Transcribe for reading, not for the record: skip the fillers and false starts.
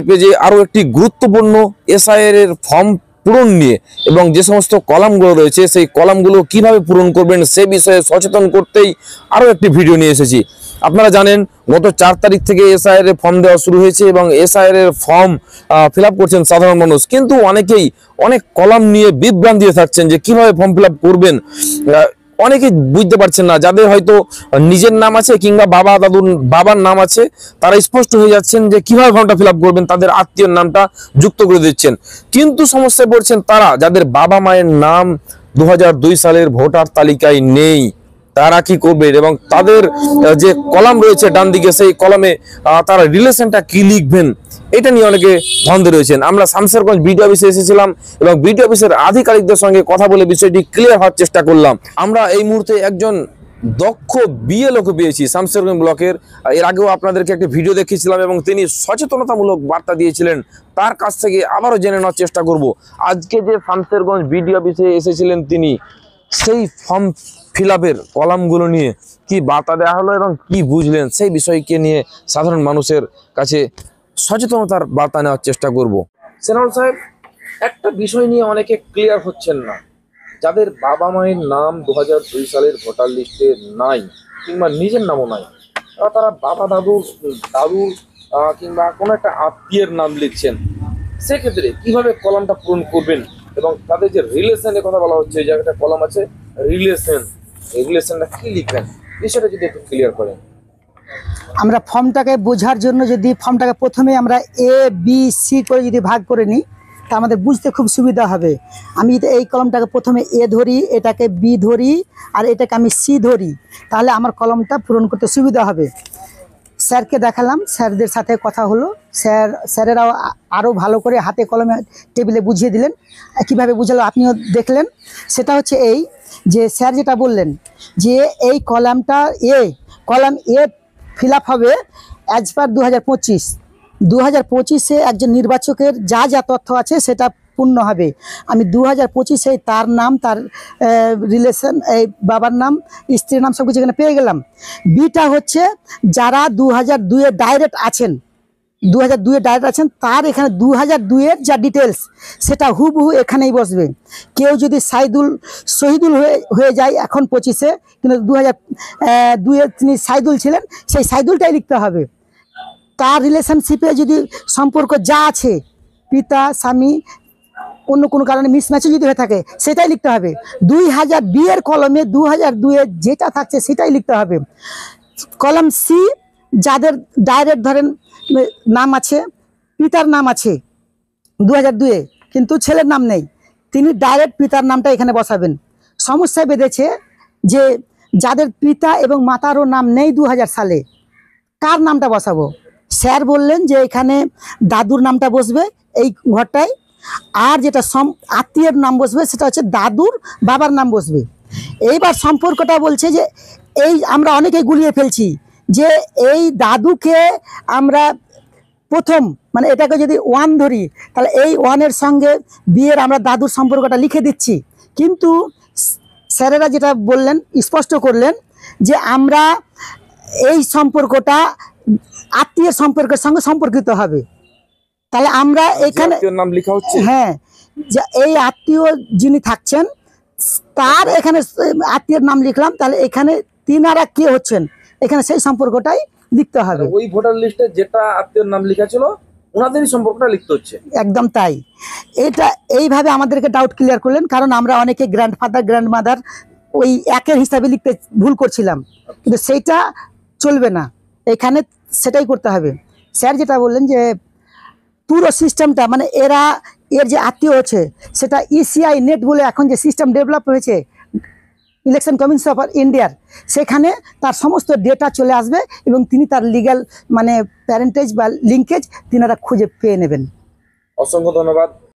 পেজে আরো একটি গুরুত্বপূর্ণ এসআইআর এর ফর্ম পূরণ নিয়ে এবং যে সমস্ত কলামগুলো রয়েছে সেই কলামগুলো কিভাবে পূরণ করবেন সে বিষয়ে সচেতন করতেই আরো একটি ভিডিও নিয়ে এসেছি। আপনারা জানেন গত 4 তারিখ থেকে এসআইআর এর ফর্ম দেওয়া শুরু হয়েছে এবং এসআইআর এর ফর্ম ফিল আপ করছেন সাধারণ মানুষ, কিন্তু অনেকেই অনেক কলাম নিয়ে বিভ্রান্তি থাকছেন যে কিভাবে ফর্ম ফিল আপ করবেন। অনেকে বুঝতে পারছেন না, যাদের হয়তো নিজের নাম আছে কিংবা বাবার নাম আছে তারা স্পষ্ট হয়ে যাচ্ছেন যে কিভাবে ফর্মটা ফিল আপ করবেন, তাদের আত্মীয়ের নামটা যুক্ত করে দিচ্ছেন। কিন্তু সমস্যায় পড়ছেন তারা যাদের বাবা মায়ের নাম 2002 সালের ভোটার তালিকায় নেই। তারা কি করবে এবং তাদের যে কলাম রয়েছে ডান দিকে সেই কলামে তারা রিলেশনটা কি লিখবেন এটা নিয়ে অনেকে দ্বন্দ্বে রয়েছেন। আমরা শামশেরগঞ্জ বিডিও অফিসে এসেছিলাম এবং বিডিও অফিসের আধিকারিকদের সঙ্গে কথা বলে বিষয়টি ক্লিয়ার হওয়ার চেষ্টা করলাম। আমরা এই মুহূর্তে একজন দক্ষ বিএলওকে পেয়েছি শামশেরগঞ্জ ব্লকের। এর আগেও আপনাদেরকে একটি ভিডিও দেখিয়েছিলাম এবং তিনি সচেতনতামূলক বার্তা দিয়েছিলেন। তার কাছ থেকে আবারও জেনে নেওয়ার চেষ্টা করব আজকে যে শামশেরগঞ্জ বিডিও অফিসে এসেছিলেন তিনি সেই ফর্ম ফিল আপের কলামগুলো নিয়ে কি বার্তা দেওয়া হলো এবং কি বুঝলেন সেই বিষয়কে নিয়ে সাধারণ মানুষের কাছে সচেতনতার বার্তা নেওয়ার চেষ্টা করব। সেনাল সাহেব, একটা বিষয় নিয়ে অনেকে ক্লিয়ার হচ্ছেন না, যাদের বাবা মায়ের নাম 2002 সালের ভোটার লিস্টে নাই কিংবা নিজের নামও নাই, তারা বাবা দাদুর কিংবা কোনো একটা আত্মীয়ের নাম লিখছেন, সেক্ষেত্রে কিভাবে কলামটা পূরণ করবেন এবং তাদের যে রিলেশনের কথা বলা হচ্ছে, যে একটা কলাম আছে রিলেশন, এই রিলেশনটা কি লিখবেন বিষয়টা যদি একটু ক্লিয়ার করেন। আমরা ফর্মটাকে বোঝার জন্য যদি ফর্মটাকে প্রথমে আমরা এ বি সি করে যদি ভাগ করে নিই তা আমাদের বুঝতে খুব সুবিধা হবে। আমি যদি এই কলমটাকে প্রথমে এ ধরি, এটাকে বি ধরি আর এটাকে আমি সি ধরি, তাহলে আমার কলমটা পূরণ করতে সুবিধা হবে। স্যারকে দেখালাম, স্যারদের সাথে কথা হলো, স্যারেরাও আরও ভালো করে হাতে কলমে টেবিলে বুঝিয়ে দিলেন। কীভাবে বুঝালো আপনিও দেখলেন। সেটা হচ্ছে এই যে স্যার যেটা বললেন যে এই কলাম এ ফিল আপ হবে অ্যাজ পার 2025 একজন নির্বাচকের যা যা তথ্য আছে সেটা পূর্ণ হবে। আমি 2025 তার নাম, তার রিলেশন, এই বাবার নাম, স্ত্রীর নাম সব কিছু এখানে পেয়ে গেলাম। বিটা হচ্ছে যারা 2002 ডাইরেক্ট আছেন, 2002 ডাইরেক্ট আছেন তার এখানে 2002 যা ডিটেলস সেটা হুবহু এখানেই বসবে। কেউ যদি শহীদুল হয়ে যায় এখন 25-এ, কিন্তু 2002 তিনি সাইদুল ছিলেন, সেই সাইদুলটাই লিখতে হবে। তার রিলেশনশিপে যদি সম্পর্ক যা আছে, পিতা স্বামী, অন্য কোনো কারণে মিসম্যাচও যদি হয়ে থাকে সেটাই লিখতে হবে। 2002 কলমে 2002 যেটা থাকছে সেটাই লিখতে হবে। কলম সি যাদের ডাইরেক্ট ধরেন নাম আছে, পিতার নাম আছে 2002 কিন্তু ছেলের নাম নেই, তিনি ডাইরেক্ট পিতার নামটা এখানে বসাবেন। সমস্যায় বেঁধেছে যে যাদের পিতা এবং মাতারও নাম নেই 2000 সালে, কার নামটা বসাবো? স্যার বললেন যে এখানে দাদুর নামটা বসবে এই ঘরটায়, আর যেটা আত্মীয়ের নাম বসবে সেটা হচ্ছে দাদুর বাবার নাম বসবে। এইবার সম্পর্কটা বলছে যে এই আমরা অনেকেই গুলিয়ে ফেলছি যে এই দাদুকে আমরা প্রথম, মানে এটাকে যদি 1 ধরি তাহলে এই 1-এর সঙ্গে বিয়ের আমরা দাদুর সম্পর্কটা লিখে দিচ্ছি। কিন্তু স্যারেরা যেটা বললেন, স্পষ্ট করলেন যে আমরা এই সম্পর্কটা আত্মীয়ের সম্পর্কের সঙ্গে সম্পর্কিত হবে। তাহলে আমরা এখানে নাম লেখা হচ্ছে, হ্যাঁ, যে এই আত্মীয় যিনি থাকছেন তার এখানে আত্মীয়ের নাম লিখলাম, তাহলে এখানে তিনারা কে হচ্ছেন এখানে সেই সম্পর্কটাই লিখতে হবে। ওই ভোটার লিস্টে যেটা আত্মীয়ের নাম লেখা ছিল ওনাদেরই সম্পর্কটা লিখতে হচ্ছে। একদম তাই। এটা এইভাবে আমাদেরকে ডাউট ক্লিয়ার করলেন, কারণ আমরা অনেকে গ্র্যান্ডফাদার গ্র্যান্ডমাদার ওই একের হিসাবে লিখতে ভুল করছিলাম, কিন্তু সেইটা চলবে না, এখানে সেটাই করতে হবে। স্যার যেটা বললেন যে পুরো সিস্টেমটা, মানে এর যে আত্মীয় হচ্ছে সেটা ইসিআই নেট বলে এখন যে সিস্টেম ডেভেলপ হয়েছে ইলেকশন কমিশন অফ ইন্ডিয়ার, সেখানে তার সমস্ত ডেটা চলে আসবে এবং তিনি তার লিগ্যাল মানে প্যারেন্টেজ বা লিঙ্কেজ তিনারা খুঁজে পেয়ে নেবেন। অসংখ্য ধন্যবাদ।